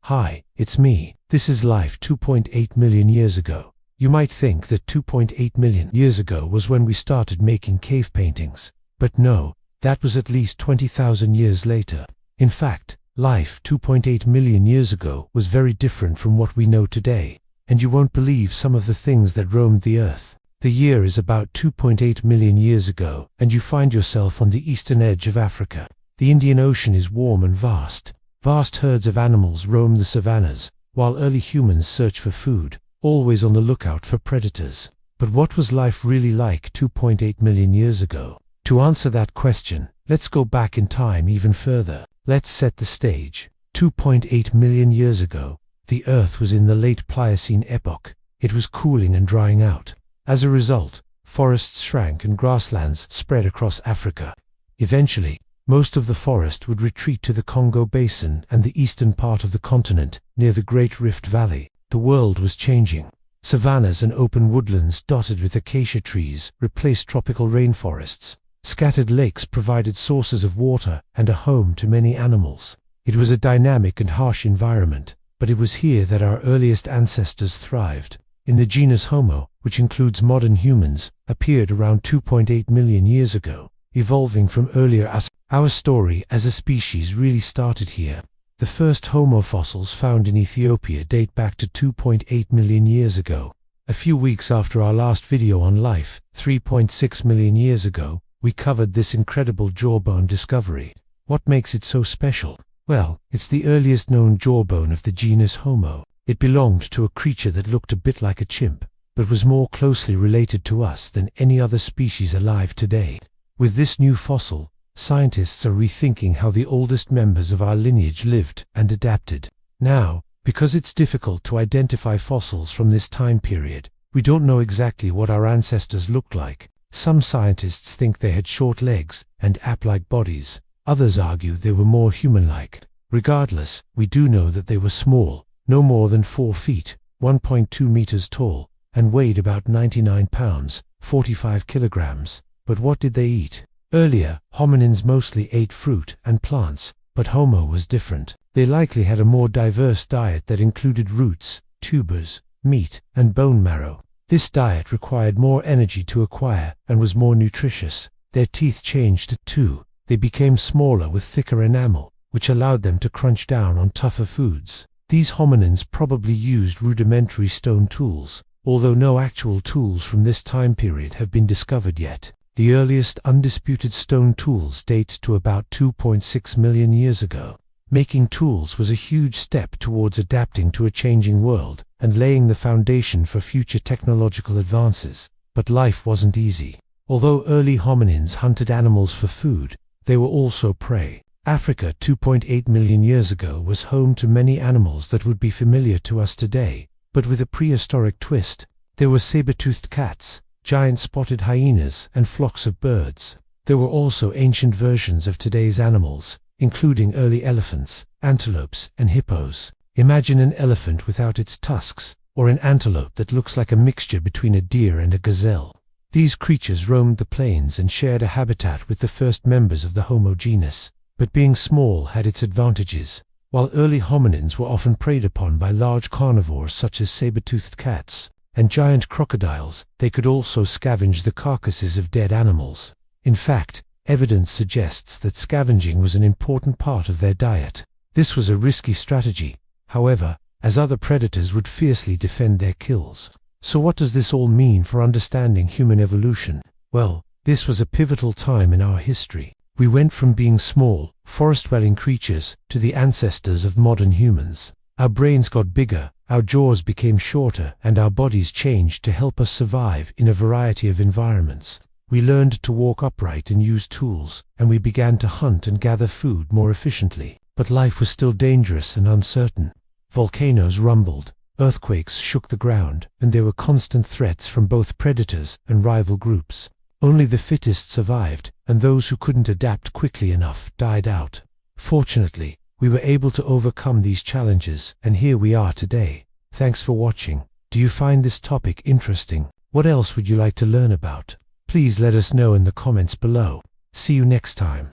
Hi, it's me. This is life 2.8 million years ago. You might think that 2.8 million years ago was when we started making cave paintings. But no, that was at least 20,000 years later. In fact, life 2.8 million years ago was very different from what we know today. And you won't believe some of the things that roamed the earth. The year is about 2.8 million years ago, and you find yourself on the eastern edge of Africa. The Indian Ocean is warm and vast. Vast herds of animals roam the savannas, while early humans search for food, always on the lookout for predators. But what was life really like 2.8 million years ago? To answer that question, let's go back in time even further. Let's set the stage. 2.8 million years ago, the Earth was in the late Pliocene epoch. It was cooling and drying out. As a result, forests shrank and grasslands spread across Africa. Eventually, most of the forest would retreat to the Congo Basin and the eastern part of the continent, near the Great Rift Valley. The world was changing. Savannas and open woodlands dotted with acacia trees replaced tropical rainforests. Scattered lakes provided sources of water and a home to many animals. It was a dynamic and harsh environment, but it was here that our earliest ancestors thrived. In the genus Homo, which includes modern humans, appeared around 2.8 million years ago, evolving from earlier Our story as a species really started here. The first Homo fossils found in Ethiopia date back to 2.8 million years ago. A few weeks after our last video on life, 3.6 million years ago, we covered this incredible jawbone discovery. What makes it so special? Well, it's the earliest known jawbone of the genus Homo. It belonged to a creature that looked a bit like a chimp, but was more closely related to us than any other species alive today. With this new fossil, scientists are rethinking how the oldest members of our lineage lived and adapted. Now, because it's difficult to identify fossils from this time period, we don't know exactly what our ancestors looked like. Some scientists think they had short legs and ape-like bodies. Others argue they were more human-like. Regardless, we do know that they were small, no more than 4 feet, 1.2 meters tall, and weighed about 99 pounds, 45 kilograms. But what did they eat? Earlier, hominins mostly ate fruit and plants, but Homo was different. They likely had a more diverse diet that included roots, tubers, meat, and bone marrow. This diet required more energy to acquire and was more nutritious. Their teeth changed too. They became smaller with thicker enamel, which allowed them to crunch down on tougher foods. These hominins probably used rudimentary stone tools, although no actual tools from this time period have been discovered yet. The earliest undisputed stone tools date to about 2.6 million years ago. Making tools was a huge step towards adapting to a changing world and laying the foundation for future technological advances. But life wasn't easy. Although early hominins hunted animals for food, they were also prey. Africa 2.8 million years ago was home to many animals that would be familiar to us today, but with a prehistoric twist. There were saber-toothed cats, giant spotted hyenas, and flocks of birds. There were also ancient versions of today's animals, including early elephants, antelopes, and hippos. Imagine an elephant without its tusks, or an antelope that looks like a mixture between a deer and a gazelle. These creatures roamed the plains and shared a habitat with the first members of the Homo genus. But being small had its advantages. While early hominins were often preyed upon by large carnivores such as saber-toothed cats and giant crocodiles, they could also scavenge the carcasses of dead animals. In fact, evidence suggests that scavenging was an important part of their diet. This was a risky strategy, however, as other predators would fiercely defend their kills. So what does this all mean for understanding human evolution? Well, this was a pivotal time in our history. We went from being small, forest-dwelling creatures to the ancestors of modern humans. Our brains got bigger, our jaws became shorter, and our bodies changed to help us survive in a variety of environments. We learned to walk upright and use tools, and we began to hunt and gather food more efficiently. But life was still dangerous and uncertain. Volcanoes rumbled, earthquakes shook the ground, and there were constant threats from both predators and rival groups. Only the fittest survived, and those who couldn't adapt quickly enough died out. Fortunately, we were able to overcome these challenges, and here we are today. Thanks for watching. Do you find this topic interesting? What else would you like to learn about? Please let us know in the comments below. See you next time.